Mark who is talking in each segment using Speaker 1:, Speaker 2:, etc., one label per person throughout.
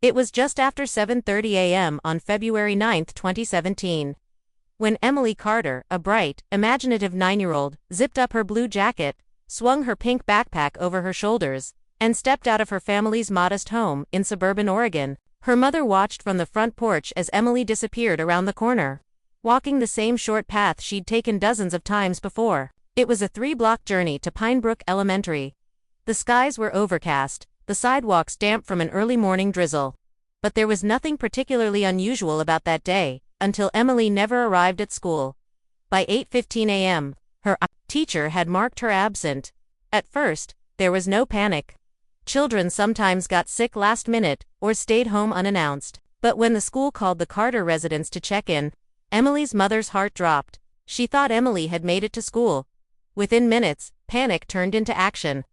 Speaker 1: It was just after 7:30 a.m. on February 9, 2017. When Emily Carter, a bright, imaginative 9-year-old, zipped up her blue jacket, swung her pink backpack over her shoulders, and stepped out of her family's modest home in suburban Oregon. Her mother watched from the front porch as Emily disappeared around the corner, walking the same short path she'd taken dozens of times before. It was a 3-block journey to Pine Brook Elementary. The skies were overcast, the sidewalks damp from an early morning drizzle. But there was nothing particularly unusual about that day, until Emily never arrived at school. By 8:15 a.m., her teacher had marked her absent. At first, there was no panic. Children sometimes got sick last minute, or stayed home unannounced. But when the school called the Carter residence to check in, Emily's mother's heart dropped. She thought Emily had made it to school. Within minutes, panic turned into action.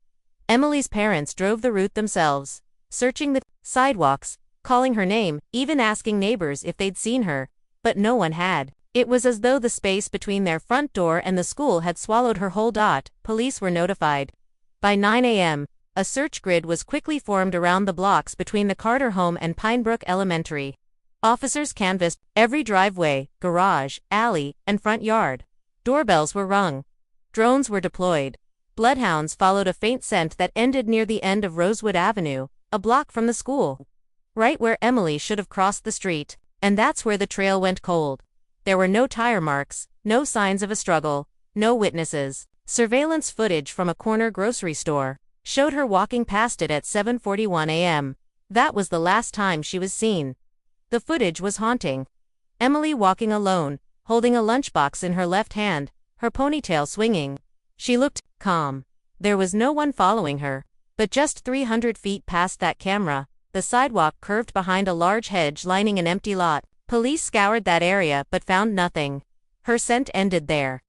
Speaker 1: Emily's parents drove the route themselves, searching the sidewalks, calling her name, even asking neighbors if they'd seen her. But no one had. It was as though the space between their front door and the school had swallowed her whole. Police were notified. By 9 a.m., a search grid was quickly formed around the blocks between the Carter home and Pine Brook Elementary. Officers canvassed every driveway, garage, alley, and front yard. Doorbells were rung. Drones were deployed. Bloodhounds followed a faint scent that ended near the end of Rosewood Avenue, a block from the school. Right where Emily should have crossed the street. And that's where the trail went cold. There were no tire marks, no signs of a struggle, no witnesses. Surveillance footage from a corner grocery store showed her walking past it at 7:41 a.m. That was the last time she was seen. The footage was haunting. Emily walking alone, holding a lunchbox in her left hand, her ponytail swinging. She looked calm. There was no one following her. But just 300 feet past that camera, the sidewalk curved behind a large hedge lining an empty lot. Police scoured that area but found nothing. Her scent ended there.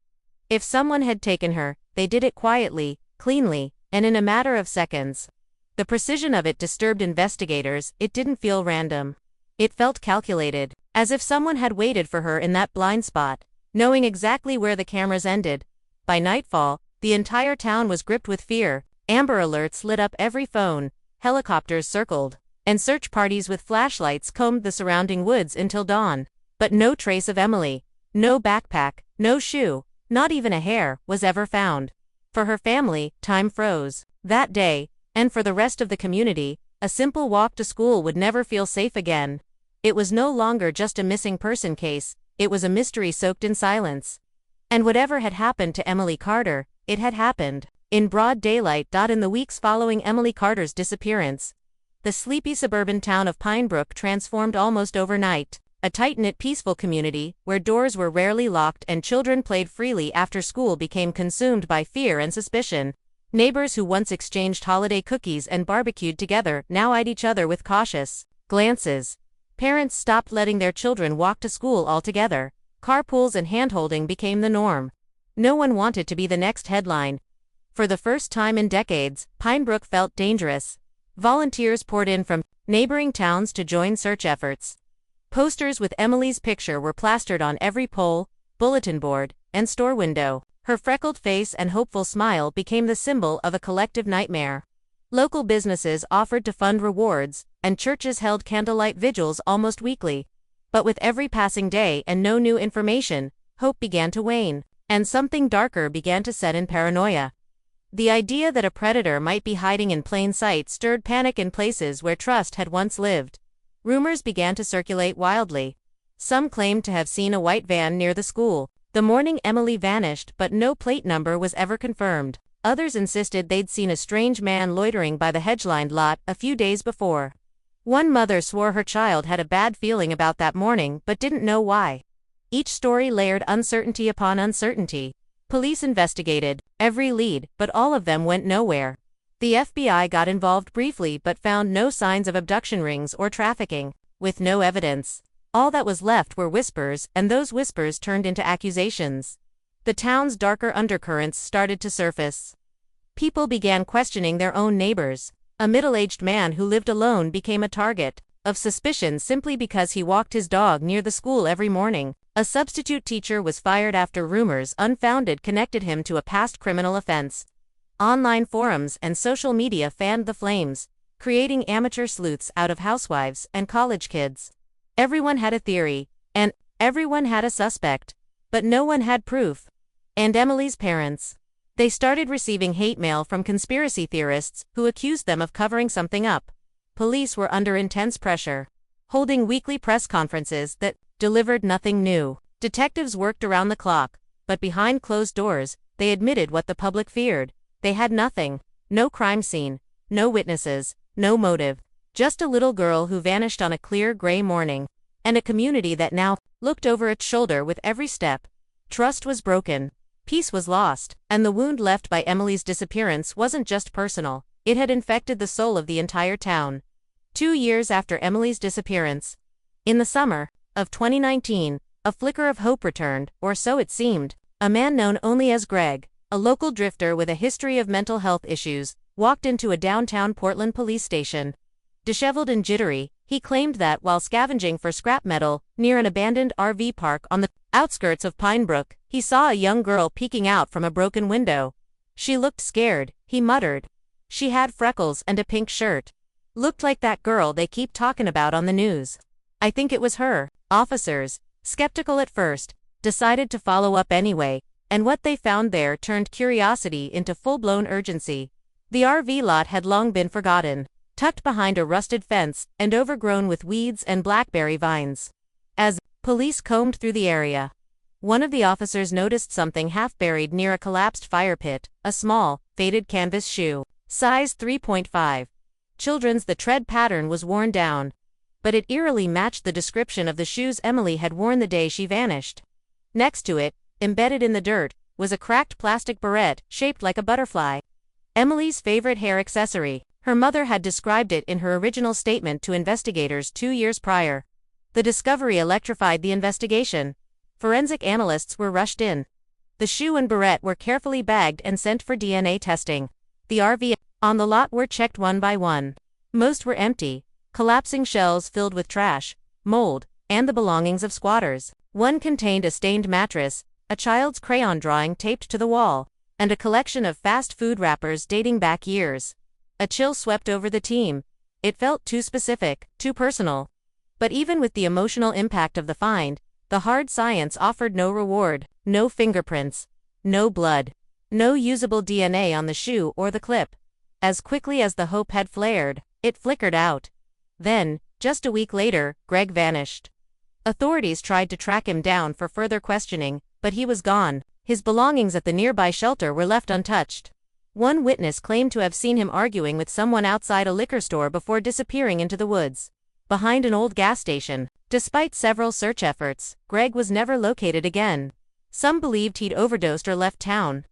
Speaker 1: If someone had taken her, they did it quietly, cleanly, and in a matter of seconds. The precision of it disturbed investigators. It didn't feel random. It felt calculated, as if someone had waited for her in that blind spot, knowing exactly where the cameras ended. By nightfall, the entire town was gripped with fear. Amber alerts lit up every phone, helicopters circled, and search parties with flashlights combed the surrounding woods until dawn. But no trace of Emily, no backpack, no shoe, not even a hair, was ever found. For her family, time froze. That day, and for the rest of the community, a simple walk to school would never feel safe again. It was no longer just a missing person case, it was a mystery soaked in silence. And whatever had happened to Emily Carter, it had happened in broad daylight. In the weeks following Emily Carter's disappearance, the sleepy suburban town of Pine Brook transformed almost overnight. A tight-knit, peaceful community, where doors were rarely locked and children played freely after school, became consumed by fear and suspicion. Neighbors who once exchanged holiday cookies and barbecued together now eyed each other with cautious glances. Parents stopped letting their children walk to school altogether. Carpools and handholding became the norm. No one wanted to be the next headline. For the first time in decades, Pine Brook felt dangerous. Volunteers poured in from neighboring towns to join search efforts. Posters with Emily's picture were plastered on every pole, bulletin board, and store window. Her freckled face and hopeful smile became the symbol of a collective nightmare. Local businesses offered to fund rewards, and churches held candlelight vigils almost weekly. But with every passing day and no new information, hope began to wane, and something darker began to set in: paranoia. The idea that a predator might be hiding in plain sight stirred panic in places where trust had once lived. Rumors began to circulate wildly. Some claimed to have seen a white van near the school the morning Emily vanished, but no plate number was ever confirmed. Others insisted they'd seen a strange man loitering by the hedge-lined lot a few days before. One mother swore her child had a bad feeling about that morning but didn't know why. Each story layered uncertainty upon uncertainty. Police investigated every lead, but all of them went nowhere. The FBI got involved briefly but found no signs of abduction rings or trafficking. With no evidence, all that was left were whispers, and those whispers turned into accusations. The town's darker undercurrents started to surface. People began questioning their own neighbors. A middle-aged man who lived alone became a target of suspicion simply because he walked his dog near the school every morning. A substitute teacher was fired after rumors unfounded connected him to a past criminal offense. Online forums and social media fanned the flames, creating amateur sleuths out of housewives and college kids. Everyone had a theory, and everyone had a suspect, but no one had proof. And Emily's parents. They started receiving hate mail from conspiracy theorists who accused them of covering something up. Police were under intense pressure, holding weekly press conferences that delivered nothing new. Detectives worked around the clock, but behind closed doors, they admitted what the public feared. They had nothing. No crime scene, no witnesses, no motive. Just a little girl who vanished on a clear gray morning. And a community that now looked over its shoulder with every step. Trust was broken. Peace was lost, and the wound left by Emily's disappearance wasn't just personal, it had infected the soul of the entire town. 2 years after Emily's disappearance, in the summer of 2019, a flicker of hope returned, or so it seemed. A man known only as Greg, a local drifter with a history of mental health issues, walked into a downtown Portland police station. Disheveled and jittery, he claimed that while scavenging for scrap metal near an abandoned RV park on the outskirts of Pinebrook, he saw a young girl peeking out from a broken window. She looked scared, he muttered. She had freckles and a pink shirt. Looked like that girl they keep talking about on the news. I think it was her. Officers, skeptical at first, decided to follow up anyway, and what they found there turned curiosity into full-blown urgency. The RV lot had long been forgotten, tucked behind a rusted fence and overgrown with weeds and blackberry vines. As police combed through the area, one of the officers noticed something half buried near a collapsed fire pit, a small, faded canvas shoe, size 3.5. Children's. The tread pattern was worn down, but it eerily matched the description of the shoes Emily had worn the day she vanished. Next to it, embedded in the dirt, was a cracked plastic barrette shaped like a butterfly. Emily's favorite hair accessory. Her mother had described it in her original statement to investigators 2 years prior. The discovery electrified the investigation. Forensic analysts were rushed in. The shoe and barrette were carefully bagged and sent for DNA testing. The RV on the lot were checked one by one. Most were empty, collapsing shells filled with trash, mold, and the belongings of squatters. One contained a stained mattress, a child's crayon drawing taped to the wall, and a collection of fast food wrappers dating back years. A chill swept over the team. It felt too specific, too personal. But even with the emotional impact of the find, the hard science offered no reward, no fingerprints, no blood, no usable DNA on the shoe or the clip. As quickly as the hope had flared, it flickered out. Then, just a week later, Greg vanished. Authorities tried to track him down for further questioning, but he was gone. His belongings at the nearby shelter were left untouched. One witness claimed to have seen him arguing with someone outside a liquor store before disappearing into the woods, behind an old gas station. Despite several search efforts, Greg was never located again. Some believed he'd overdosed or left town.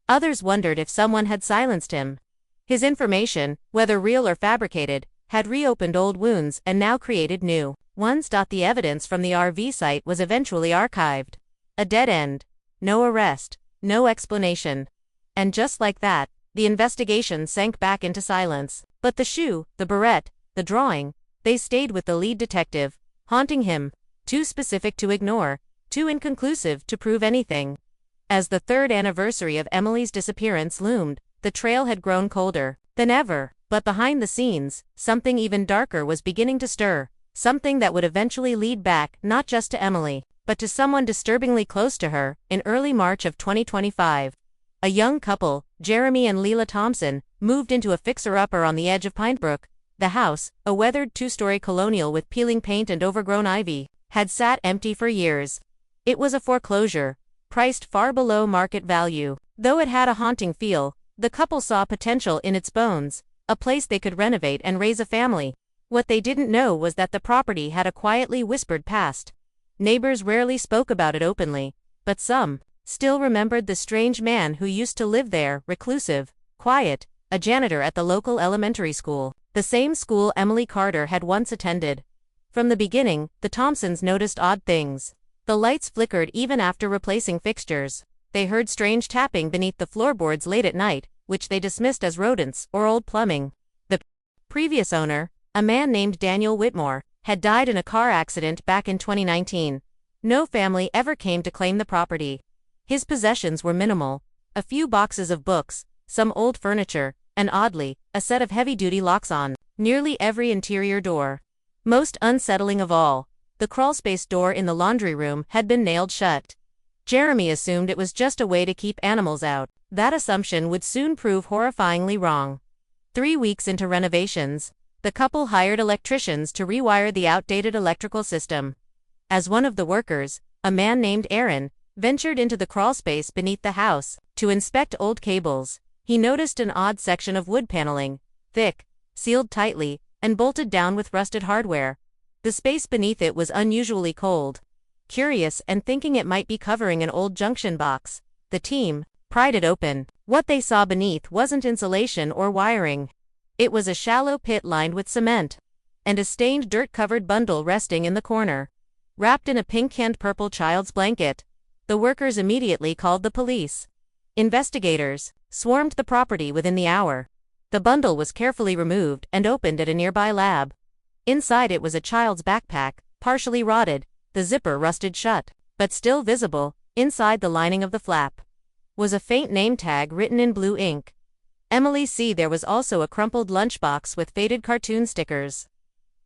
Speaker 1: Others wondered if someone had silenced him. His information, whether real or fabricated, had reopened old wounds and now created new ones. The evidence from the RV site was eventually archived. A dead end. No arrest, no explanation. And just like that, the investigation sank back into silence. But the shoe, the barrette, the drawing, they stayed with the lead detective, haunting him. Too specific to ignore, too inconclusive to prove anything. As the 3rd anniversary of Emily's disappearance loomed, the trail had grown colder than ever. But behind the scenes, something even darker was beginning to stir. Something that would eventually lead back not just to Emily, but to someone disturbingly close to her. In early March of 2025, a young couple, Jeremy and Leela Thompson, moved into a fixer-upper on the edge of Pinebrook. The house, a weathered 2-story colonial with peeling paint and overgrown ivy, had sat empty for years. It was a foreclosure, priced far below market value. Though it had a haunting feel, the couple saw potential in its bones, a place they could renovate and raise a family. What they didn't know was that the property had a quietly whispered past. Neighbors rarely spoke about it openly, but some still remembered the strange man who used to live there, reclusive, quiet, a janitor at the local elementary school, the same school Emily Carter had once attended. From the beginning, the Thompsons noticed odd things. The lights flickered even after replacing fixtures. They heard strange tapping beneath the floorboards late at night, which they dismissed as rodents or old plumbing. The previous owner, a man named Daniel Whitmore, had died in a car accident back in 2019. No family ever came to claim the property. His possessions were minimal: a few boxes of books, some old furniture, and oddly, a set of heavy-duty locks on nearly every interior door. Most unsettling of all, the crawlspace door in the laundry room had been nailed shut. Jeremy assumed it was just a way to keep animals out. That assumption would soon prove horrifyingly wrong. 3 weeks into renovations, the couple hired electricians to rewire the outdated electrical system. As one of the workers, a man named Aaron, ventured into the crawlspace beneath the house to inspect old cables, he noticed an odd section of wood paneling, thick, sealed tightly, and bolted down with rusted hardware. The space beneath it was unusually cold. Curious and thinking it might be covering an old junction box, the team pried it open. What they saw beneath wasn't insulation or wiring. It was a shallow pit lined with cement, and a stained dirt-covered bundle resting in the corner, wrapped in a pink and purple child's blanket. The workers immediately called the police. Investigators swarmed the property within the hour. The bundle was carefully removed and opened at a nearby lab. Inside it was a child's backpack, partially rotted, the zipper rusted shut, but still visible, inside the lining of the flap was a faint name tag written in blue ink. Emily C. There was also a crumpled lunchbox with faded cartoon stickers,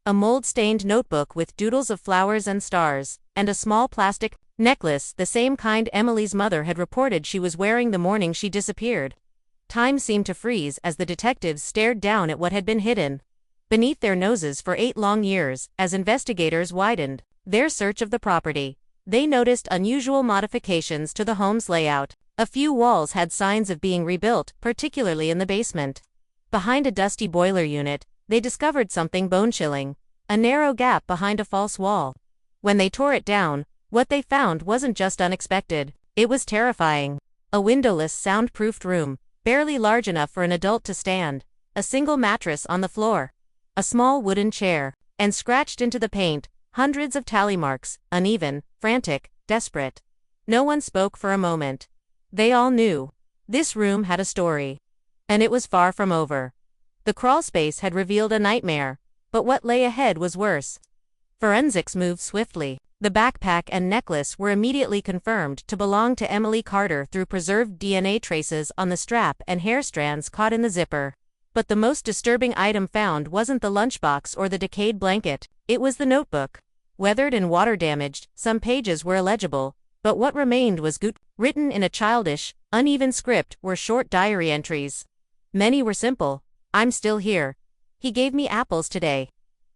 Speaker 1: a mold-stained notebook with doodles of flowers and stars, and a small plastic necklace, the same kind Emily's mother had reported she was wearing the morning she disappeared. Time seemed to freeze as the detectives stared down at what had been hidden beneath their noses for 8 long years. As investigators widened their search of the property, they noticed unusual modifications to the home's layout. A few walls had signs of being rebuilt, particularly in the basement. Behind a dusty boiler unit, they discovered something bone-chilling, a narrow gap behind a false wall. When they tore it down, what they found wasn't just unexpected, it was terrifying. A windowless, soundproofed room, barely large enough for an adult to stand, a single mattress on the floor, a small wooden chair, and scratched into the paint, hundreds of tally marks, uneven, frantic, desperate. No one spoke for a moment. They all knew this room had a story, and it was far from over. The crawlspace had revealed a nightmare, but what lay ahead was worse. Forensics moved swiftly. The backpack and necklace were immediately confirmed to belong to Emily Carter through preserved DNA traces on the strap and hair strands caught in the zipper. But the most disturbing item found wasn't the lunchbox or the decayed blanket, it was the notebook. Weathered and water-damaged, some pages were illegible, but what remained was written in a childish, uneven script were short diary entries. Many were simple. I'm still here. He gave me apples today.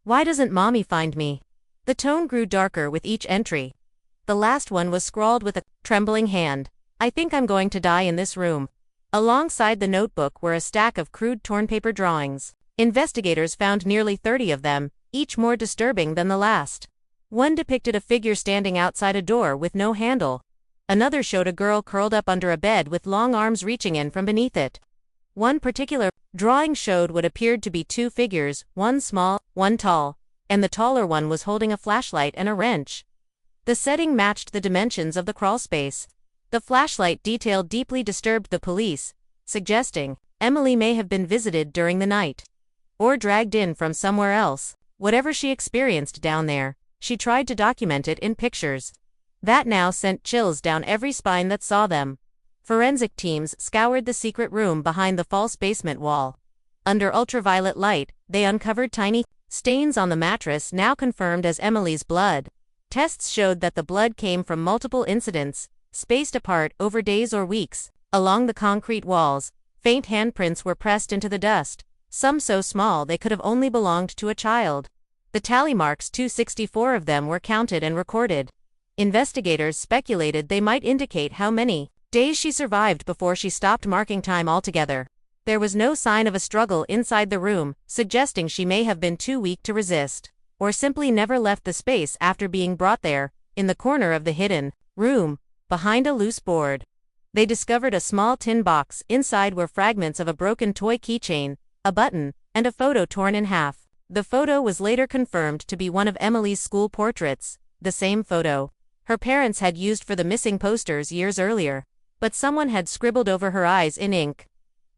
Speaker 1: Why doesn't mommy find me? The tone grew darker with each entry. The last one was scrawled with a trembling hand. I think I'm going to die in this room. Alongside the notebook were a stack of crude torn paper drawings. Investigators found nearly 30 of them, each more disturbing than the last. One depicted a figure standing outside a door with no handle. Another showed a girl curled up under a bed with long arms reaching in from beneath it. One particular drawing showed what appeared to be 2 figures, one small, one tall, and the taller one was holding a flashlight and a wrench. The setting matched the dimensions of the crawlspace. The flashlight detail deeply disturbed the police, suggesting Emily may have been visited during the night, or dragged in from somewhere else. Whatever she experienced down there, she tried to document it in pictures. That now sent chills down every spine that saw them. Forensic teams scoured the secret room behind the false basement wall. Under ultraviolet light, they uncovered tiny stains on the mattress now confirmed as Emily's blood. Tests showed that the blood came from multiple incidents, spaced apart over days or weeks. Along the concrete walls, faint handprints were pressed into the dust, some so small they could have only belonged to a child. The tally marks, 264 of them, were counted and recorded. Investigators speculated they might indicate how many days she survived before she stopped marking time altogether. There was no sign of a struggle inside the room, suggesting she may have been too weak to resist, or simply never left the space after being brought there. In the corner of the hidden room, behind a loose board, they discovered a small tin box. Inside were fragments of a broken toy keychain, a button, and a photo torn in half. The photo was later confirmed to be one of Emily's school portraits, the same photo her parents had used for the missing posters years earlier, but someone had scribbled over her eyes in ink.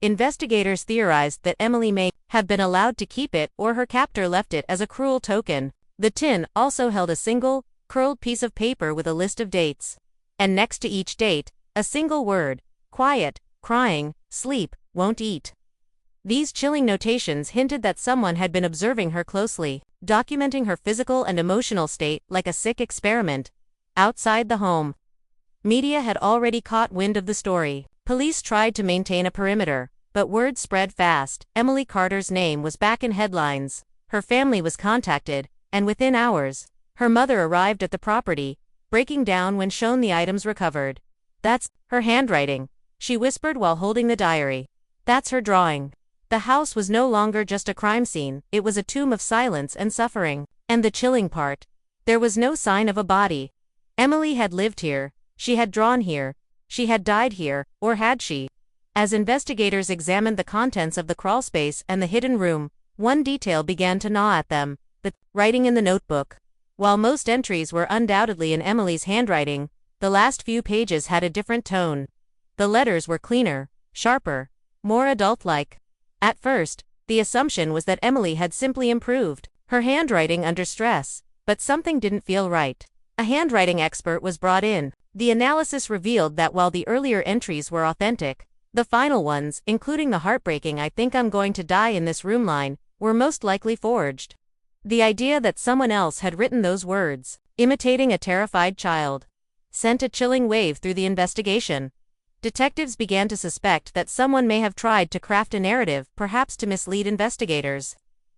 Speaker 1: Investigators theorized that Emily may have been allowed to keep it or her captor left it as a cruel token. The tin also held a single, curled piece of paper with a list of dates. And next to each date, a single word: quiet, crying, sleep, won't eat. These chilling notations hinted that someone had been observing her closely, documenting her physical and emotional state like a sick experiment. Outside the home, media had already caught wind of the story. Police tried to maintain a perimeter, but word spread fast. Emily Carter's name was back in headlines. Her family was contacted, and within hours, her mother arrived at the property, breaking down when shown the items recovered. "That's her handwriting," she whispered while holding the diary. "That's her drawing." The house was no longer just a crime scene, it was a tomb of silence and suffering. And the chilling part, there was no sign of a body. Emily had lived here, she had drawn here, she had died here, or had she? As investigators examined the contents of the crawlspace and the hidden room, one detail began to gnaw at them: the writing in the notebook. While most entries were undoubtedly in Emily's handwriting, the last few pages had a different tone. The letters were cleaner, sharper, more adult-like. At first, the assumption was that Emily had simply improved her handwriting under stress, but something didn't feel right. A handwriting expert was brought in. The analysis revealed that while the earlier entries were authentic, the final ones, including the heartbreaking "I think I'm going to die in this room" line, were most likely forged. The idea that someone else had written those words, imitating a terrified child, sent a chilling wave through the investigation. Detectives began to suspect that someone may have tried to craft a narrative, perhaps to mislead investigators.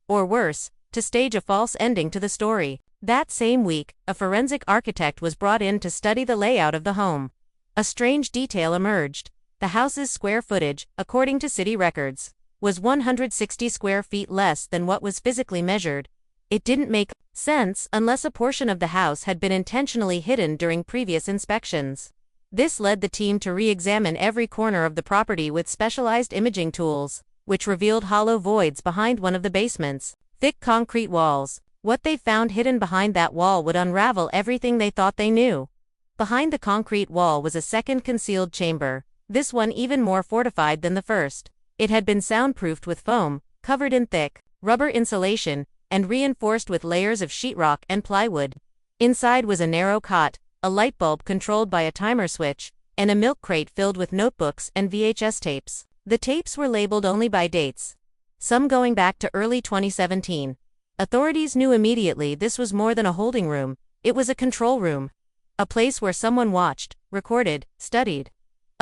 Speaker 1: Or worse, to stage a false ending to the story. That same week, a forensic architect was brought in to study the layout of the home. A strange detail emerged. The house's square footage, according to city records, was 160 square feet less than what was physically measured. It didn't make sense unless a portion of the house had been intentionally hidden during previous inspections. This led the team to re-examine every corner of the property with specialized imaging tools, which revealed hollow voids behind one of the basements, thick concrete walls. What they found hidden behind that wall would unravel everything they thought they knew. Behind the concrete wall was a second concealed chamber, this one even more fortified than the first. It had been soundproofed with foam, covered in thick rubber insulation, and reinforced with layers of sheetrock and plywood. Inside was a narrow cot, a light bulb controlled by a timer switch, and a milk crate filled with notebooks and VHS tapes. The tapes were labeled only by dates, some going back to early 2017. Authorities knew immediately this was more than a holding room, it was a control room. A place where someone watched, recorded, studied.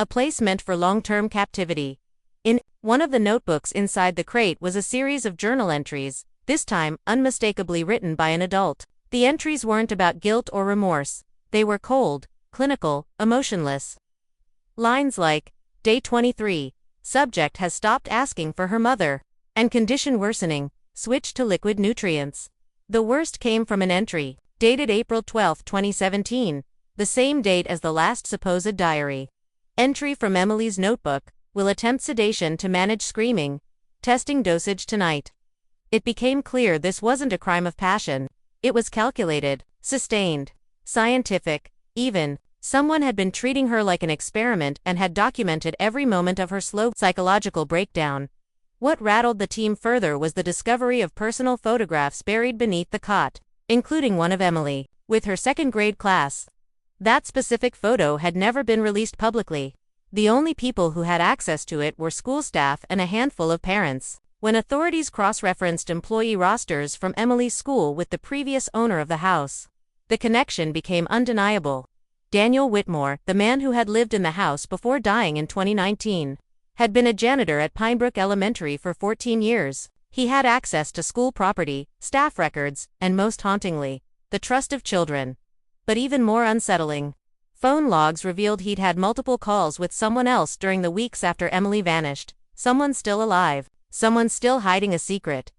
Speaker 1: A place meant for long-term captivity. In one of the notebooks inside the crate was a series of journal entries, this time unmistakably written by an adult. The entries weren't about guilt or remorse. They were cold, clinical, emotionless. Lines like, "Day 23, subject has stopped asking for her mother," and "condition worsening, switched to liquid nutrients." The worst came from an entry, dated April 12, 2017, the same date as the last supposed diary. Entry from Emily's notebook: "Will attempt sedation to manage screaming. Testing dosage tonight." It became clear this wasn't a crime of passion. It was calculated, sustained, scientific, even. Someone had been treating her like an experiment and had documented every moment of her slow psychological breakdown. What rattled the team further was the discovery of personal photographs buried beneath the cot, including one of Emily, with her second-grade class. That specific photo had never been released publicly. The only people who had access to it were school staff and a handful of parents. When authorities cross-referenced employee rosters from Emily's school with the previous owner of the house, the connection became undeniable. Daniel Whitmore, the man who had lived in the house before dying in 2019, had been a janitor at Pinebrook Elementary for 14 years. He had access to school property, staff records, and most hauntingly, the trust of children. But even more unsettling, phone logs revealed he'd had multiple calls with someone else during the weeks after Emily vanished. Someone still alive, someone still hiding a secret.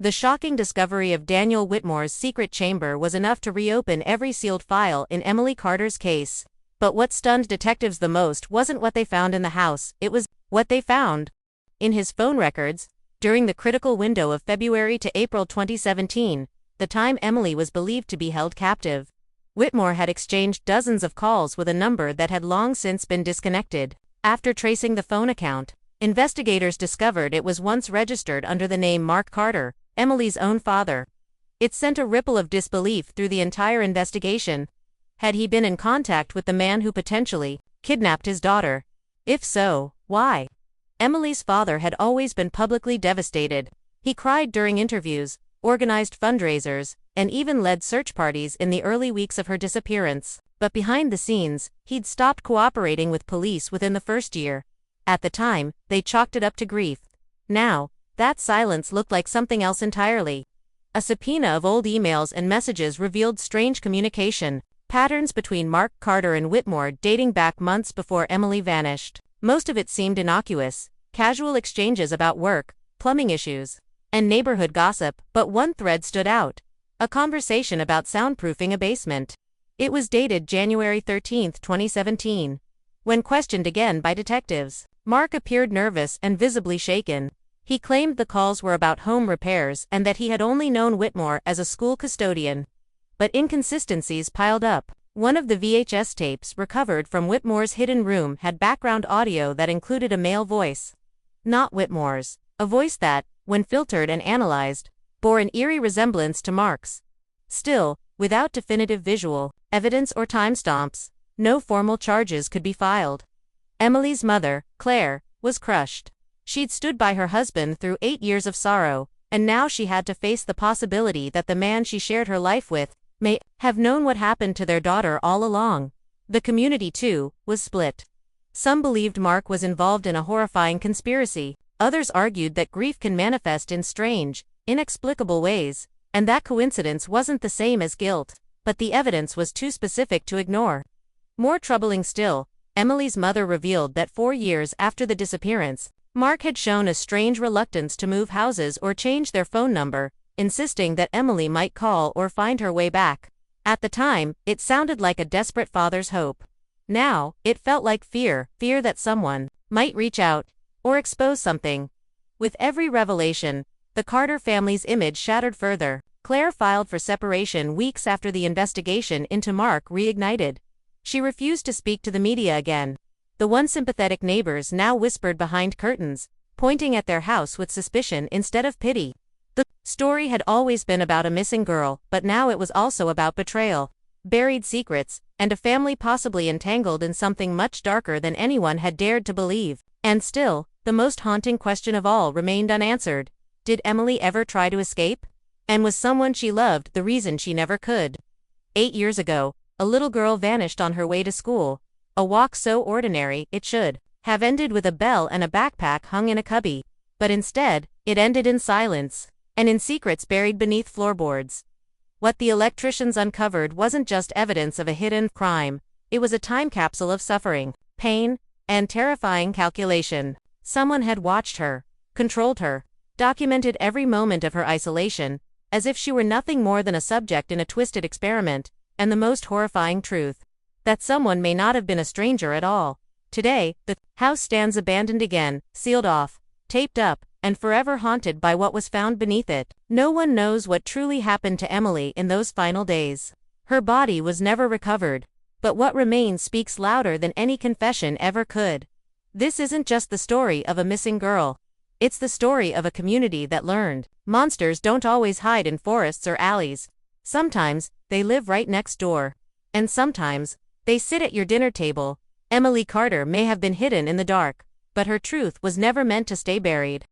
Speaker 1: The shocking discovery of Daniel Whitmore's secret chamber was enough to reopen every sealed file in Emily Carter's case. But what stunned detectives the most wasn't what they found in the house, it was what they found in his phone records. During the critical window of February to April 2017, the time Emily was believed to be held captive, Whitmore had exchanged dozens of calls with a number that had long since been disconnected. After tracing the phone account, investigators discovered it was once registered under the name Mark Carter, Emily's own father. It sent a ripple of disbelief through the entire investigation. Had he been in contact with the man who potentially kidnapped his daughter? If so, why? Emily's father had always been publicly devastated. He cried during interviews, organized fundraisers, and even led search parties in the early weeks of her disappearance. But behind the scenes, he'd stopped cooperating with police within the first year. At the time, they chalked it up to grief. Now, that silence looked like something else entirely. A subpoena of old emails and messages revealed strange communication patterns between Mark Carter and Whitmore dating back months before Emily vanished. Most of it seemed innocuous, casual exchanges about work, plumbing issues, and neighborhood gossip, but one thread stood out. A conversation about soundproofing a basement. It was dated January 13, 2017. When questioned again by detectives, Mark appeared nervous and visibly shaken. He claimed the calls were about home repairs and that he had only known Whitmore as a school custodian. But inconsistencies piled up. One of the VHS tapes recovered from Whitmore's hidden room had background audio that included a male voice. Not Whitmore's. A voice that, when filtered and analyzed, bore an eerie resemblance to Mark's. Still, without definitive visual evidence or timestamps, no formal charges could be filed. Emily's mother, Claire, was crushed. She'd stood by her husband through 8 years of sorrow, and now she had to face the possibility that the man she shared her life with may have known what happened to their daughter all along. The community, too, was split. Some believed Mark was involved in a horrifying conspiracy. Others argued that grief can manifest in strange, inexplicable ways, and that coincidence wasn't the same as guilt, but the evidence was too specific to ignore. More troubling still, Emily's mother revealed that 4 years after the disappearance, Mark had shown a strange reluctance to move houses or change their phone number, insisting that Emily might call or find her way back. At the time, it sounded like a desperate father's hope. Now, it felt like fear that someone might reach out or expose something. With every revelation, the Carter family's image shattered further. Claire filed for separation weeks after the investigation into Mark reignited. She refused to speak to the media again. The once sympathetic neighbors now whispered behind curtains, pointing at their house with suspicion instead of pity. The story had always been about a missing girl, but now it was also about betrayal, buried secrets, and a family possibly entangled in something much darker than anyone had dared to believe. And still, the most haunting question of all remained unanswered. Did Emily ever try to escape? And was someone she loved the reason she never could? 8 years ago, a little girl vanished on her way to school. A walk so ordinary it should have ended with a bell and a backpack hung in a cubby. But instead, it ended in silence, and in secrets buried beneath floorboards. What the electricians uncovered wasn't just evidence of a hidden crime, it was a time capsule of suffering, pain, and terrifying calculation. Someone had watched her, controlled her, documented every moment of her isolation, as if she were nothing more than a subject in a twisted experiment, and the most horrifying truth, that someone may not have been a stranger at all. Today, the house stands abandoned again, sealed off, taped up, and forever haunted by what was found beneath it. No one knows what truly happened to Emily in those final days. Her body was never recovered, but what remains speaks louder than any confession ever could. This isn't just the story of a missing girl. It's the story of a community that learned monsters don't always hide in forests or alleys. Sometimes, they live right next door. And sometimes, they sit at your dinner table. Emily Carter may have been hidden in the dark, but her truth was never meant to stay buried.